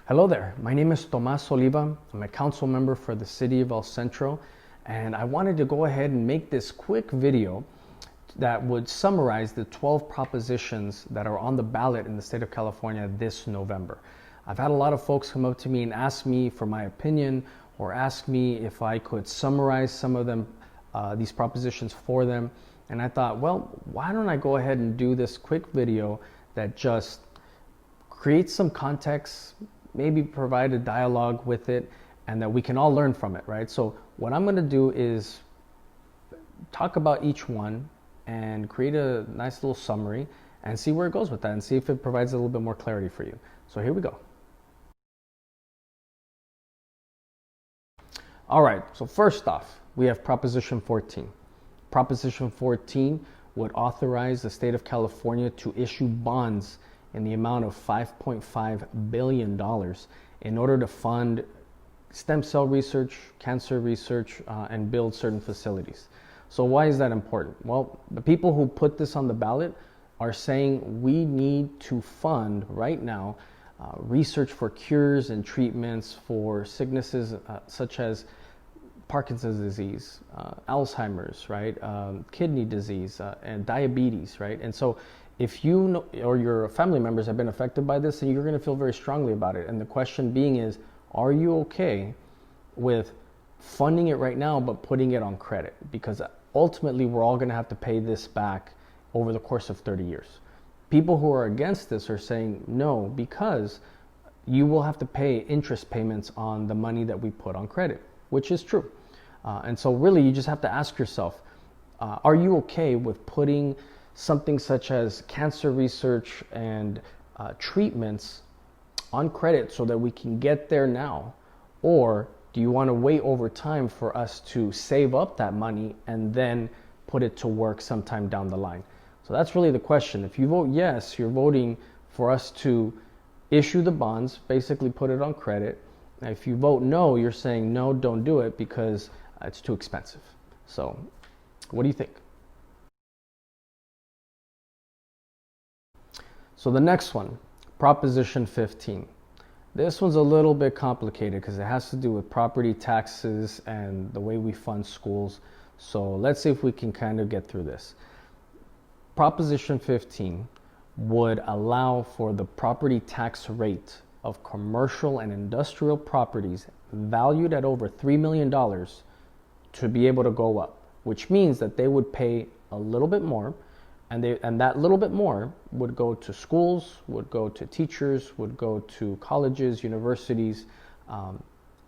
Hello there, my name is Tomás Oliva. I'm a council member for the city of Centro, and I wanted to go ahead and make this quick video that would summarize the 12 propositions that are on the ballot in the state of California this November. I've had a lot of folks come up to me and ask me for my opinion or ask me if I could summarize some of them, these propositions for them. And I thought, well, why don't I go ahead and do this quick video that just creates some context, maybe provide a dialogue with it, and that we can all learn from it, right? So what I'm going to do is talk about each one and create a nice little summary and see where it goes with that and see if it provides a little bit more clarity for you. So here we go. All right, so first off, we have Proposition 14. Proposition 14 would authorize the state of California to issue bonds in the amount of $5.5 billion in order to fund stem cell research, cancer research, and build certain facilities. So why is that important? Well, the people who put this on the ballot are saying we need to fund right now research for cures and treatments for sicknesses such as Parkinson's disease, Alzheimer's, right, kidney disease, and diabetes, right? And so if you know, or your family members have been affected by this, then you're going to feel very strongly about it. And the question being is, are you okay with funding it right now but putting it on credit? Because ultimately we're all going to have to pay this back over the course of 30 years. People who are against this are saying no, because you will have to pay interest payments on the money that we put on credit, which is true. And so really you just have to ask yourself, are you okay with putting something such as cancer research and treatments on credit so that we can get there now? Or do you want to wait over time for us to save up that money and then put it to work sometime down the line? So that's really the question. If you vote yes, you're voting for us to issue the bonds, basically put it on credit. Now, if you vote no, you're saying no, don't do it because it's too expensive. So what do you think? So the next one, Proposition 15. This one's a little bit complicated because it has to do with property taxes and the way we fund schools. So let's see if we can kind of get through this. Proposition 15 would allow for the property tax rate of commercial and industrial properties valued at over $3 million to be able to go up, which means that they would pay a little bit more. And that little bit more would go to schools, would go to teachers, would go to colleges, universities,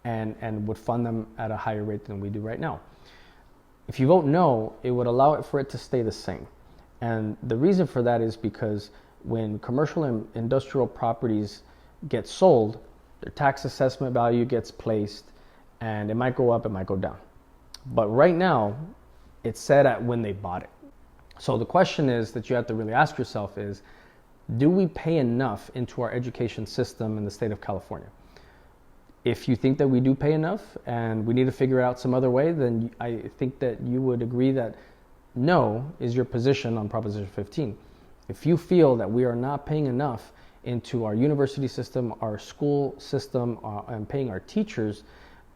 and would fund them at a higher rate than we do right now. If you vote no, it would allow it for it to stay the same. And the reason for that is because when commercial and industrial properties get sold, their tax assessment value gets placed, and it might go up, it might go down. But right now, it's set at when they bought it. So the question is that you have to really ask yourself is, do we pay enough into our education system in the state of California? If you think that we do pay enough and we need to figure out some other way, then I think that you would agree that no is your position on Proposition 15. If you feel that we are not paying enough into our university system, our school system, and paying our teachers,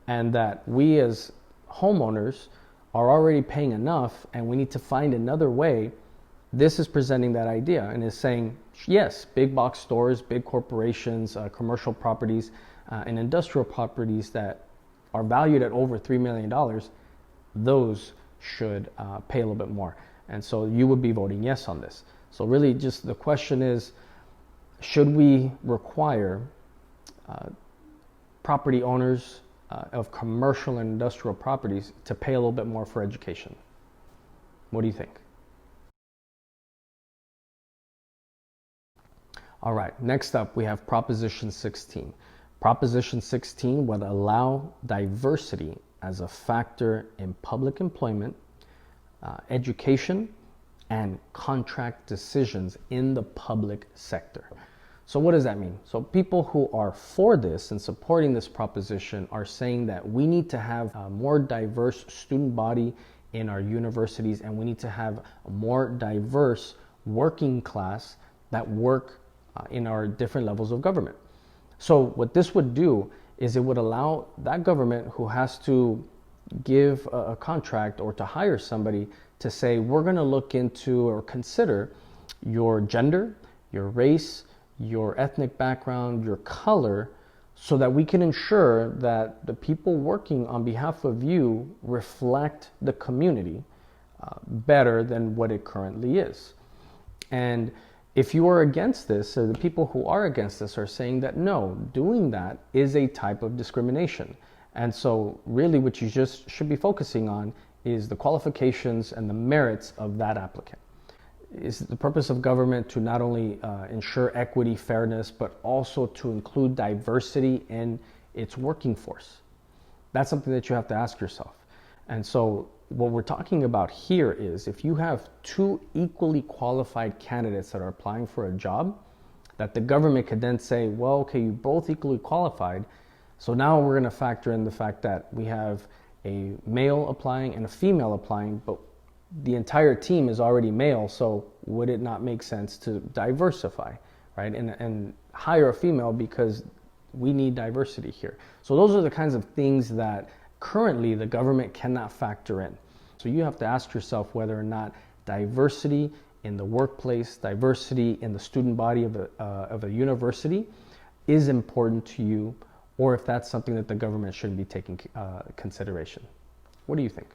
and that we as homeowners are already paying enough and we need to find another way, this is presenting that idea and is saying, yes, big box stores, big corporations, commercial properties, and industrial properties that are valued at over $3 million, those should pay a little bit more. And so you would be voting yes on this. So really just the question is, should we require property owners of commercial and industrial properties to pay a little bit more for education? What do you think? All right, next up we have Proposition 16. Proposition 16 would allow diversity as a factor in public employment, education, and contract decisions in the public sector. So what does that mean? So people who are for this and supporting this proposition are saying that we need to have a more diverse student body in our universities, and we need to have a more diverse working class that work in our different levels of government. So what this would do is it would allow that government who has to give a contract or to hire somebody to say, we're going to look into or consider your gender, your race, your ethnic background, your color, so that we can ensure that the people working on behalf of you reflect the community better than what it currently is. And if you are against this, or the people who are against this are saying that no, doing that is a type of discrimination. And so really what you just should be focusing on is the qualifications and the merits of that applicant. Is the purpose of government to not only ensure equity, fairness, but also to include diversity in its working force? That's something that you have to ask yourself. And so what we're talking about here is if you have two equally qualified candidates that are applying for a job, that the government could then say, well, okay, you both equally qualified. So now we're going to factor in the fact that we have a male applying and a female applying, but the entire team is already male. So would it not make sense to diversify, right? And hire a female because we need diversity here. So those are the kinds of things that currently the government cannot factor in. So you have to ask yourself whether or not diversity in the workplace, diversity in the student body of a university is important to you, or if that's something that the government should be taking consideration. What do you think?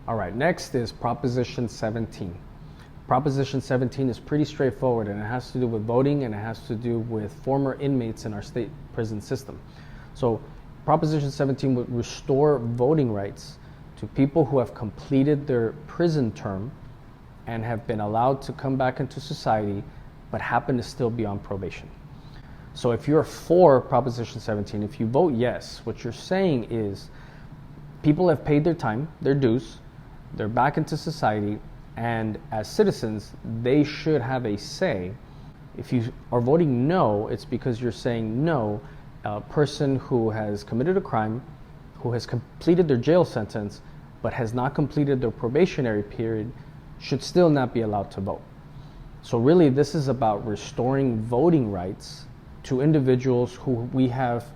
All right, next is Proposition 17. Proposition 17 is pretty straightforward, and it has to do with voting, and it has to do with former inmates in our state prison system. So Proposition 17 would restore voting rights to people who have completed their prison term and have been allowed to come back into society, but happen to still be on probation. So if you're for Proposition 17, if you vote yes, what you're saying is people have paid their time, their dues, they're back into society, and as citizens, they should have a say. If you are voting no, it's because you're saying no, a person who has committed a crime, who has completed their jail sentence, but has not completed their probationary period, should still not be allowed to vote. So really, this is about restoring voting rights to individuals who we have,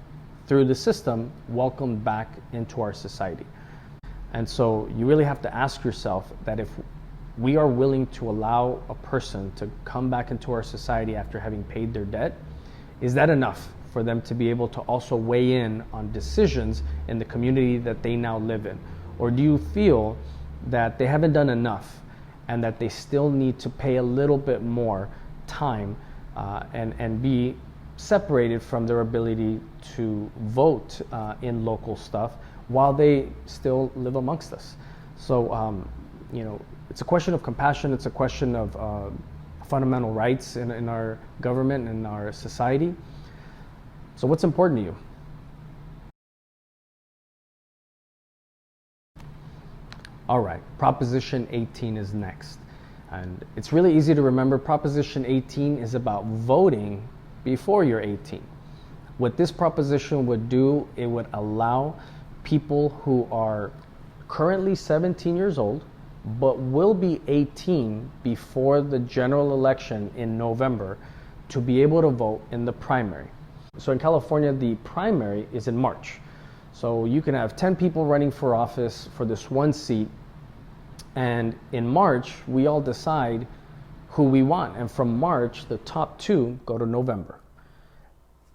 through the system, welcomed back into our society. And so you really have to ask yourself that if we are willing to allow a person to come back into our society after having paid their debt, is that enough for them to be able to also weigh in on decisions in the community that they now live in? Or do you feel that they haven't done enough and that they still need to pay a little bit more time and be separated from their ability to vote in local stuff while they still live amongst us? So, it's a question of compassion. It's a question of fundamental rights in our government and our society. So what's important to you? All right, Proposition 18 is next. And it's really easy to remember. Proposition 18 is about voting before you're 18. What this proposition would do, it would allow people who are currently 17 years old, but will be 18 before the general election in November, to be able to vote in the primary. So in California, the primary is in March. So you can have 10 people running for office for this one seat, and in March, we all decide who we want. And from March, the top two go to November.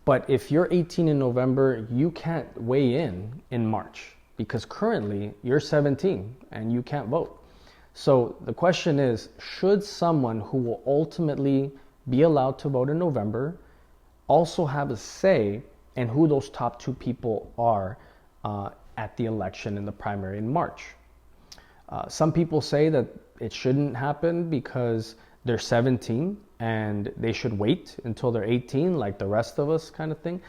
But if you're 18 in November, you can't weigh in March, because currently you're 17 and you can't vote. So the question is, should someone who will ultimately be allowed to vote in November also have a say in who those top two people are at the election in the primary in March? Some people say that it shouldn't happen because they're 17 and they should wait until they're 18 like the rest of us, kind of thing.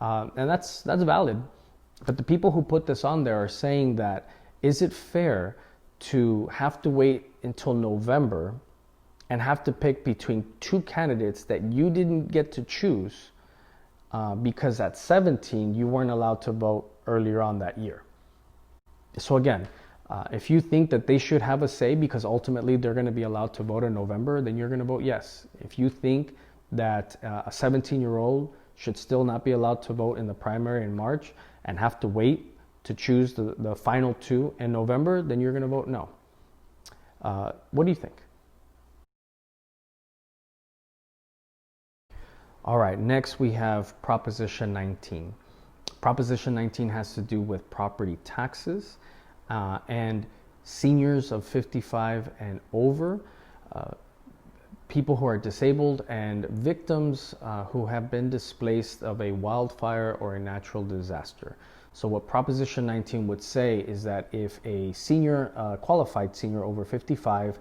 And that's valid. But the people who put this on there are saying that, is it fair to have to wait until November and have to pick between two candidates that you didn't get to choose because at 17 you weren't allowed to vote earlier on that year? So again, If you think that they should have a say because ultimately they're going to be allowed to vote in November, then you're going to vote yes. If you think that a 17-year-old should still not be allowed to vote in the primary in March and have to wait to choose the final two in November, then you're going to vote no. What do you think? All right, next we have Proposition 19. Proposition 19 has to do with property taxes and seniors of 55 and over, people who are disabled, and victims who have been displaced of a wildfire or a natural disaster. So what Proposition 19 would say is that if a senior, qualified senior over 55,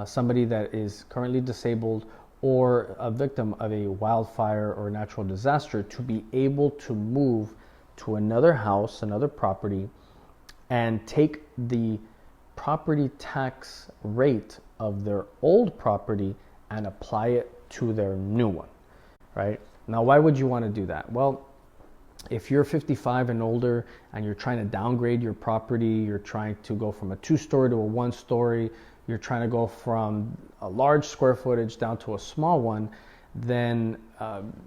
somebody that is currently disabled or a victim of a wildfire or natural disaster, to be able to move to another house, another property, and take the property tax rate of their old property and apply it to their new one, right? Now, why would you want to do that? Well, if you're 55 and older and you're trying to downgrade your property, you're trying to go from a 2-story to a 1-story, you're trying to go from a large square footage down to a small one, then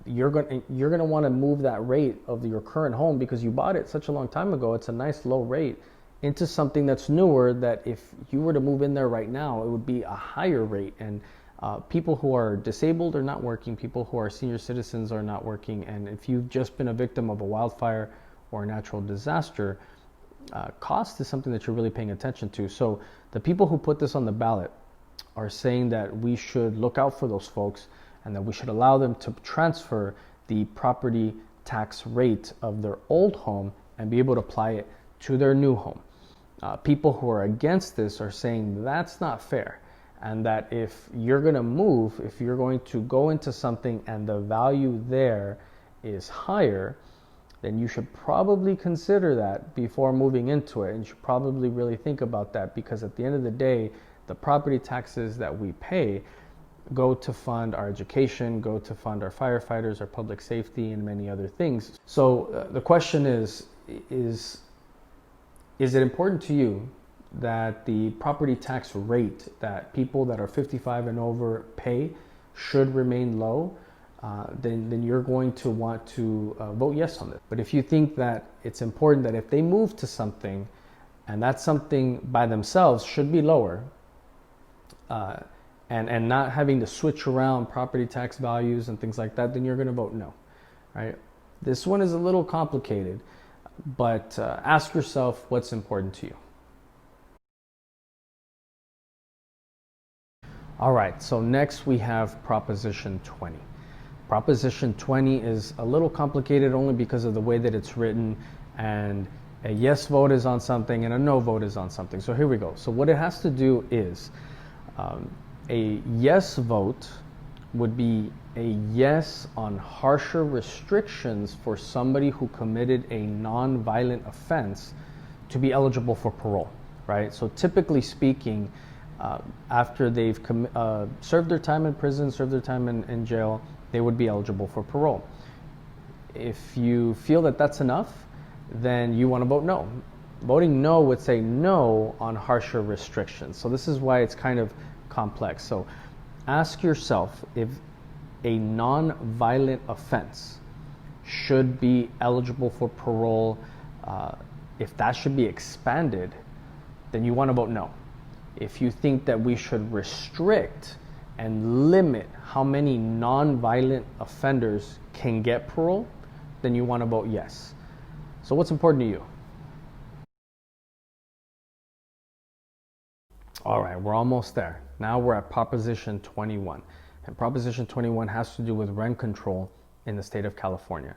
you're going to want to move that rate of your current home, because you bought it such a long time ago, it's a nice low rate, into something that's newer, that if you were to move in there right now, it would be a higher rate. And people who are disabled are not working, people who are senior citizens are not working, and if you've just been a victim of a wildfire or a natural disaster, cost is something that you're really paying attention to. So the people who put this on the ballot are saying that we should look out for those folks and that we should allow them to transfer the property tax rate of their old home and be able to apply it to their new home. People who are against this are saying that's not fair, and that if you're going to move, if you're going to go into something and the value there is higher, then you should probably consider that before moving into it, and you should probably really think about that, because at the end of the day, the property taxes that we pay go to fund our education, go to fund our firefighters, our public safety, and many other things. So the question is it important to you that the property tax rate that people that are 55 and over pay should remain low? Then you're going to want to vote yes on this. But if you think that it's important that if they move to something, and that something by themselves should be lower, and not having to switch around property tax values and things like that, then you're going to vote no, right? This one is a little complicated, but ask yourself what's important to you. All right, so next we have Proposition 20. Proposition 20 is a little complicated only because of the way that it's written, and a yes vote is on something and a no vote is on something. So here we go. So what it has to do is a yes vote would be a yes on harsher restrictions for somebody who committed a non-violent offense to be eligible for parole, right? So typically speaking, after they've served their time in prison, served their time in jail, they would be eligible for parole. If you feel that that's enough, then you want to vote no. Voting no would say no on harsher restrictions. So this is why it's kind of complex. So ask yourself if a non-violent offense should be eligible for parole. If that should be expanded, then you want to vote no. If you think that we should restrict and limit how many non-violent offenders can get parole, then you want to vote yes. So what's important to you? All right, we're almost there. Now we're at Proposition 21. And Proposition 21 has to do with rent control in the state of California.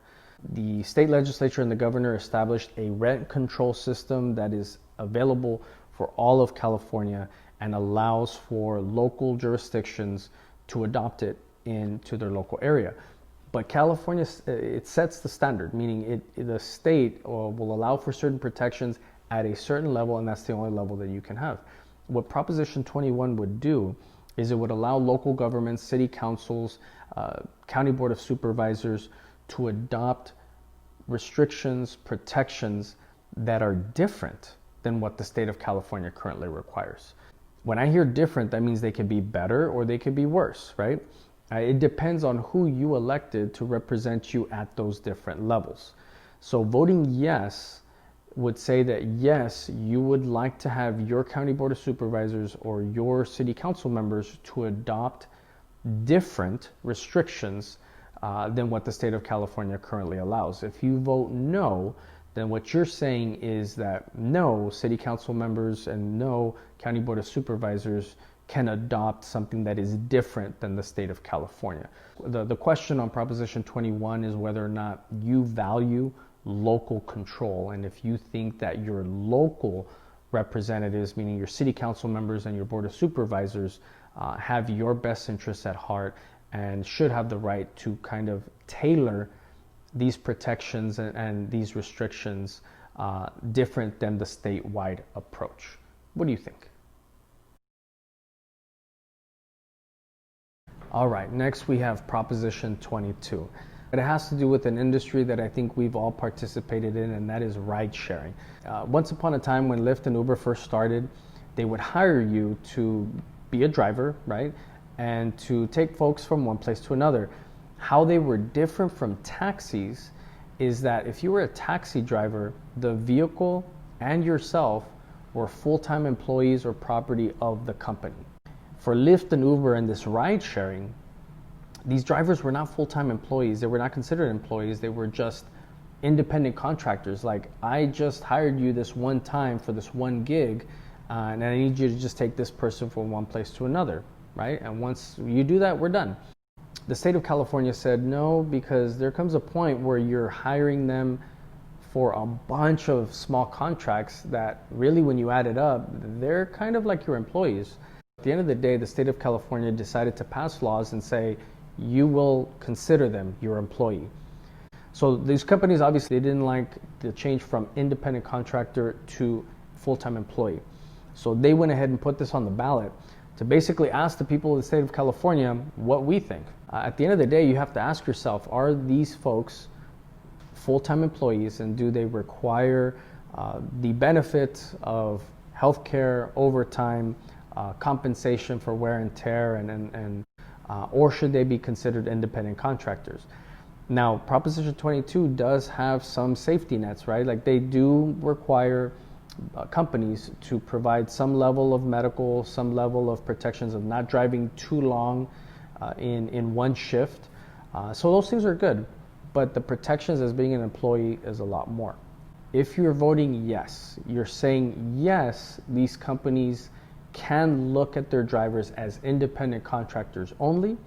The state legislature and the governor established a rent control system that is available for all of California and allows for local jurisdictions to adopt it into their local area. But California, it sets the standard, meaning the state will allow for certain protections at a certain level, and that's the only level that you can have. What Proposition 21 would do is it would allow local governments, city councils, county board of supervisors to adopt restrictions, protections that are different than what the state of California currently requires. When I hear different, that means they could be better or they could be worse, right? It depends on who you elected to represent you at those different levels. So voting yes would say that yes, you would like to have your county board of supervisors or your city council members to adopt different restrictions than what the state of California currently allows. If you vote no, then what you're saying is that no city council members and no county board of supervisors can adopt something that is different than the state of California. The question on Proposition 21 is whether or not you value local control, and if you think that your local representatives, meaning your city council members and your board of supervisors, have your best interests at heart and should have the right to kind of tailor these protections and these restrictions different than the statewide approach. What do you think? All right, next we have Proposition 22. It has to do with an industry that I think we've all participated in, and that is ride sharing. Once upon a time when Lyft and Uber first started, they would hire you to be a driver, right? And to take folks from one place to another. How they were different from taxis is that if you were a taxi driver, the vehicle and yourself were full-time employees or property of the company. For Lyft and Uber and this ride sharing, these drivers were not full-time employees. They were not considered employees. They were just independent contractors. Like, I just hired you this one time for this one gig, and I need you to just take this person from one place to another, right? And once you do that, we're done. The state of California said no, because there comes a point where you're hiring them for a bunch of small contracts that really, when you add it up, they're kind of like your employees. At the end of the day, the state of California decided to pass laws and say, you will consider them your employee. So these companies obviously didn't like the change from independent contractor to full-time employee. So they went ahead and put this on the ballot to basically ask the people of the state of California what we think. At the end of the day, you have to ask yourself, are these folks full-time employees, and do they require the benefits of healthcare, overtime, compensation for wear and tear, or should they be considered independent contractors? Now, Proposition 22 does have some safety nets, right? Like, they do require companies to provide some level of medical, some level of protections of not driving too long in one shift. So those things are good, but the protections as being an employee is a lot more. If you're voting yes, you're saying yes, these companies can look at their drivers as independent contractors only.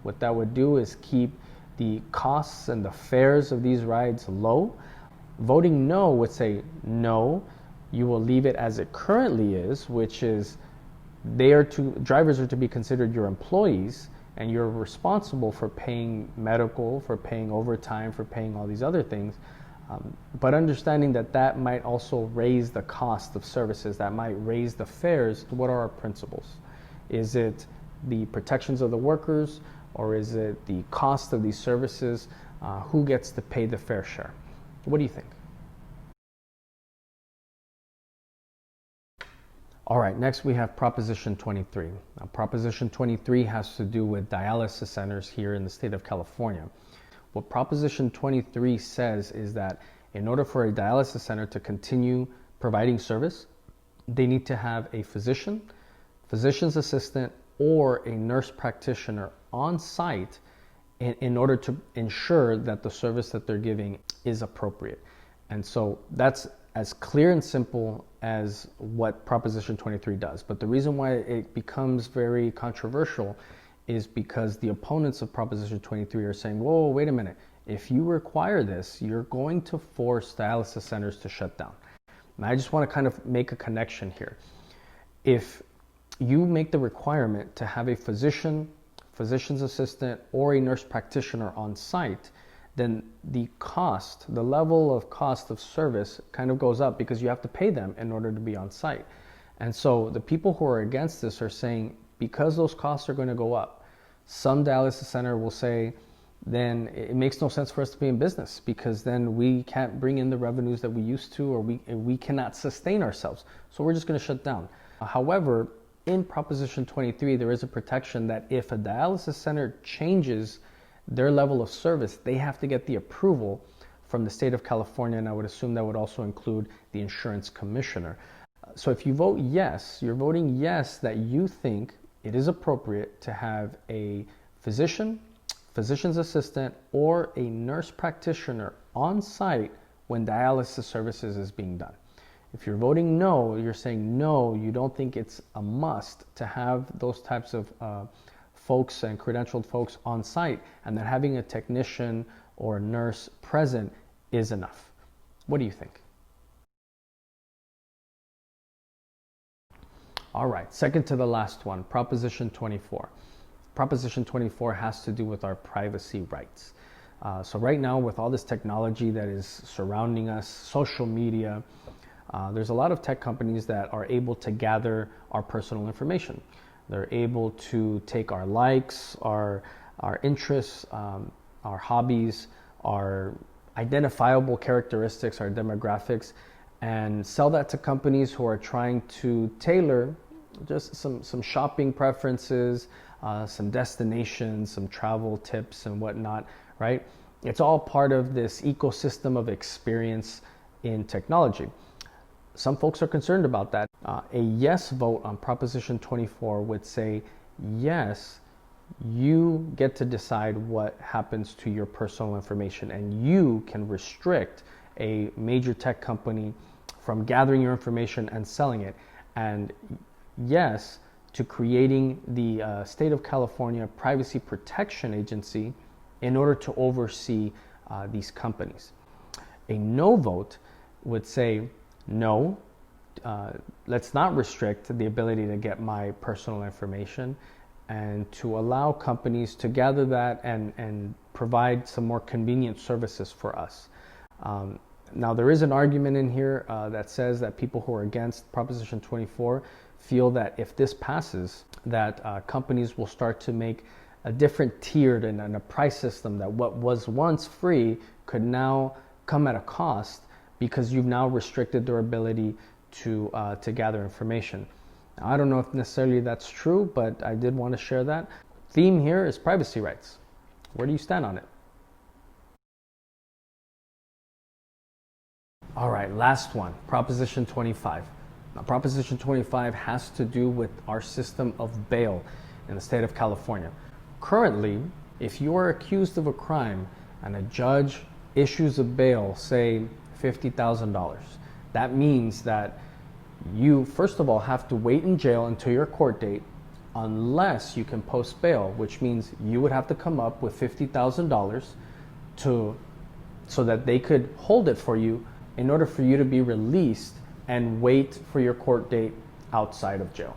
What that would do is keep the costs and the fares of these rides low. Voting no would say no, you will leave it as it currently is, which is drivers are to be considered your employees, and you're responsible for paying medical, for paying overtime, for paying all these other things. But understanding that that might also raise the cost of services, that might raise the fares. What are our principles? Is it the protections of the workers, or is it the cost of these services? Who gets to pay the fair share? What do you think? All right, next we have Proposition 23. Now, Proposition 23 has to do with dialysis centers here in the state of California. What Proposition 23 says is that in order for a dialysis center to continue providing service, they need to have a physician, physician's assistant, or a nurse practitioner on site in order to ensure that the service that they're giving is appropriate. And so that's as clear and simple as what Proposition 23 does. But the reason why it becomes very controversial is because the opponents of Proposition 23 are saying, whoa, wait a minute. If you require this, you're going to force dialysis centers to shut down. And I just want to kind of make a connection here. If you make the requirement to have a physician, physician's assistant, or a nurse practitioner on site, then the cost, the level of cost of service kind of goes up because you have to pay them in order to be on site. And so the people who are against this are saying, because those costs are going to go up, some dialysis center will say, then it makes no sense for us to be in business, because then we can't bring in the revenues that we used to, or we cannot sustain ourselves. So we're just going to shut down. However, in Proposition 23, there is a protection that if a dialysis center changes their level of service, they have to get the approval from the state of California, and I would assume that would also include the insurance commissioner. So if you vote yes, you're voting yes that you think it is appropriate to have a physician, physician's assistant, or a nurse practitioner on site when dialysis services is being done. If you're voting no, you're saying no, you don't think it's a must to have those types of folks and credentialed folks on site, and that having a technician or a nurse present is enough. What do you think? All right, second to the last one, Proposition 24. Proposition 24 has to do with our privacy rights. So right now, with all this technology that is surrounding us, social media, there's a lot of tech companies that are able to gather our personal information. They're able to take our likes, our interests, our hobbies, our identifiable characteristics, our demographics, and sell that to companies who are trying to tailor just some shopping preferences, some destinations, some travel tips and whatnot, right? It's all part of this ecosystem of experience in technology. Some folks are concerned about that. A yes vote on Proposition 24 would say, yes, you get to decide what happens to your personal information, and you can restrict a major tech company from gathering your information and selling it. And yes, to creating the State of California Privacy Protection Agency in order to oversee these companies. A no vote would say, no, let's not restrict the ability to get my personal information, and to allow companies to gather that and provide some more convenient services for us. Now, there is an argument in here that says that people who are against Proposition 24 feel that if this passes, that companies will start to make a different tiered and a price system, that what was once free could now come at a cost because you've now restricted their ability to gather information. Now, I don't know if necessarily that's true, but I did want to share that. Theme here is privacy rights. Where do you stand on it? All right, last one, Proposition 25. Now, Proposition 25 has to do with our system of bail in the state of California. Currently, if you are accused of a crime and a judge issues a bail, say $50,000, that means that you, first of all, have to wait in jail until your court date unless you can post bail, which means you would have to come up with $50,000 so that they could hold it for you in order for you to be released and wait for your court date outside of jail.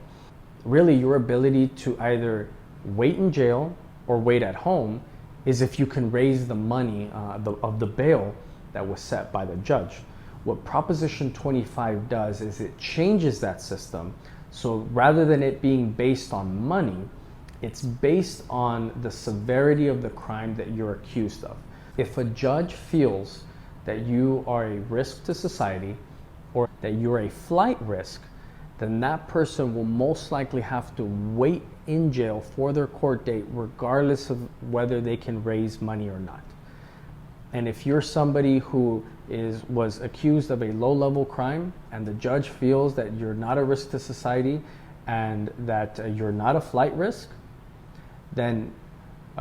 Really, your ability to either wait in jail or wait at home is if you can raise the money of the bail that was set by the judge. What Proposition 25 does is it changes that system. So rather than it being based on money, it's based on the severity of the crime that you're accused of. If a judge feels that you are a risk to society or that you're a flight risk, then that person will most likely have to wait in jail for their court date regardless of whether they can raise money or not. And if you're somebody who was accused of a low-level crime and the judge feels that you're not a risk to society and that you're not a flight risk, then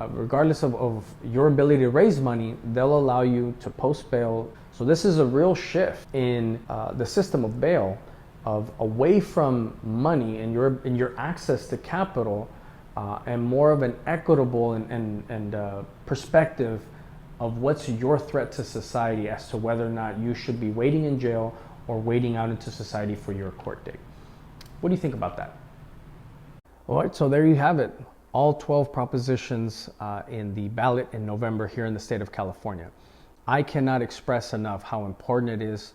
regardless of your ability to raise money, they'll allow you to post bail. So this is a real shift in the system of bail, of away from money and your access to capital, and more of an equitable and perspective of what's your threat to society as to whether or not you should be waiting in jail or waiting out into society for your court date. What do you think about that? All right, so there you have it. All 12 propositions in the ballot in November here in the state of California. I cannot express enough how important it is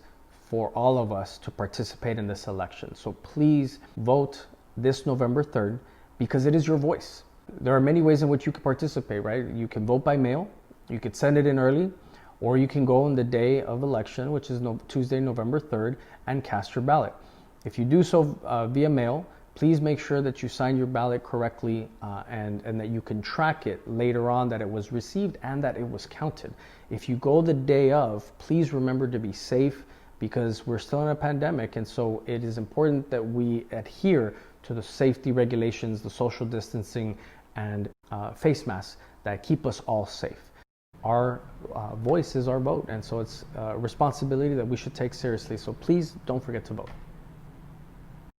for all of us to participate in this election. So please vote this November 3rd because it is your voice. There are many ways in which you can participate, right? You can vote by mail, You could send it in early, or you can go on the day of election, which is Tuesday, November 3rd, and cast your ballot. If you do so via mail, please make sure that you sign your ballot correctly and that you can track it later on, that it was received and that it was counted. If you go the day of, please remember to be safe, because we're still in a pandemic, and so it is important that we adhere to the safety regulations, the social distancing, and face masks that keep us all safe. Our voice is our vote, and so it's a responsibility that we should take seriously. So please don't forget to vote.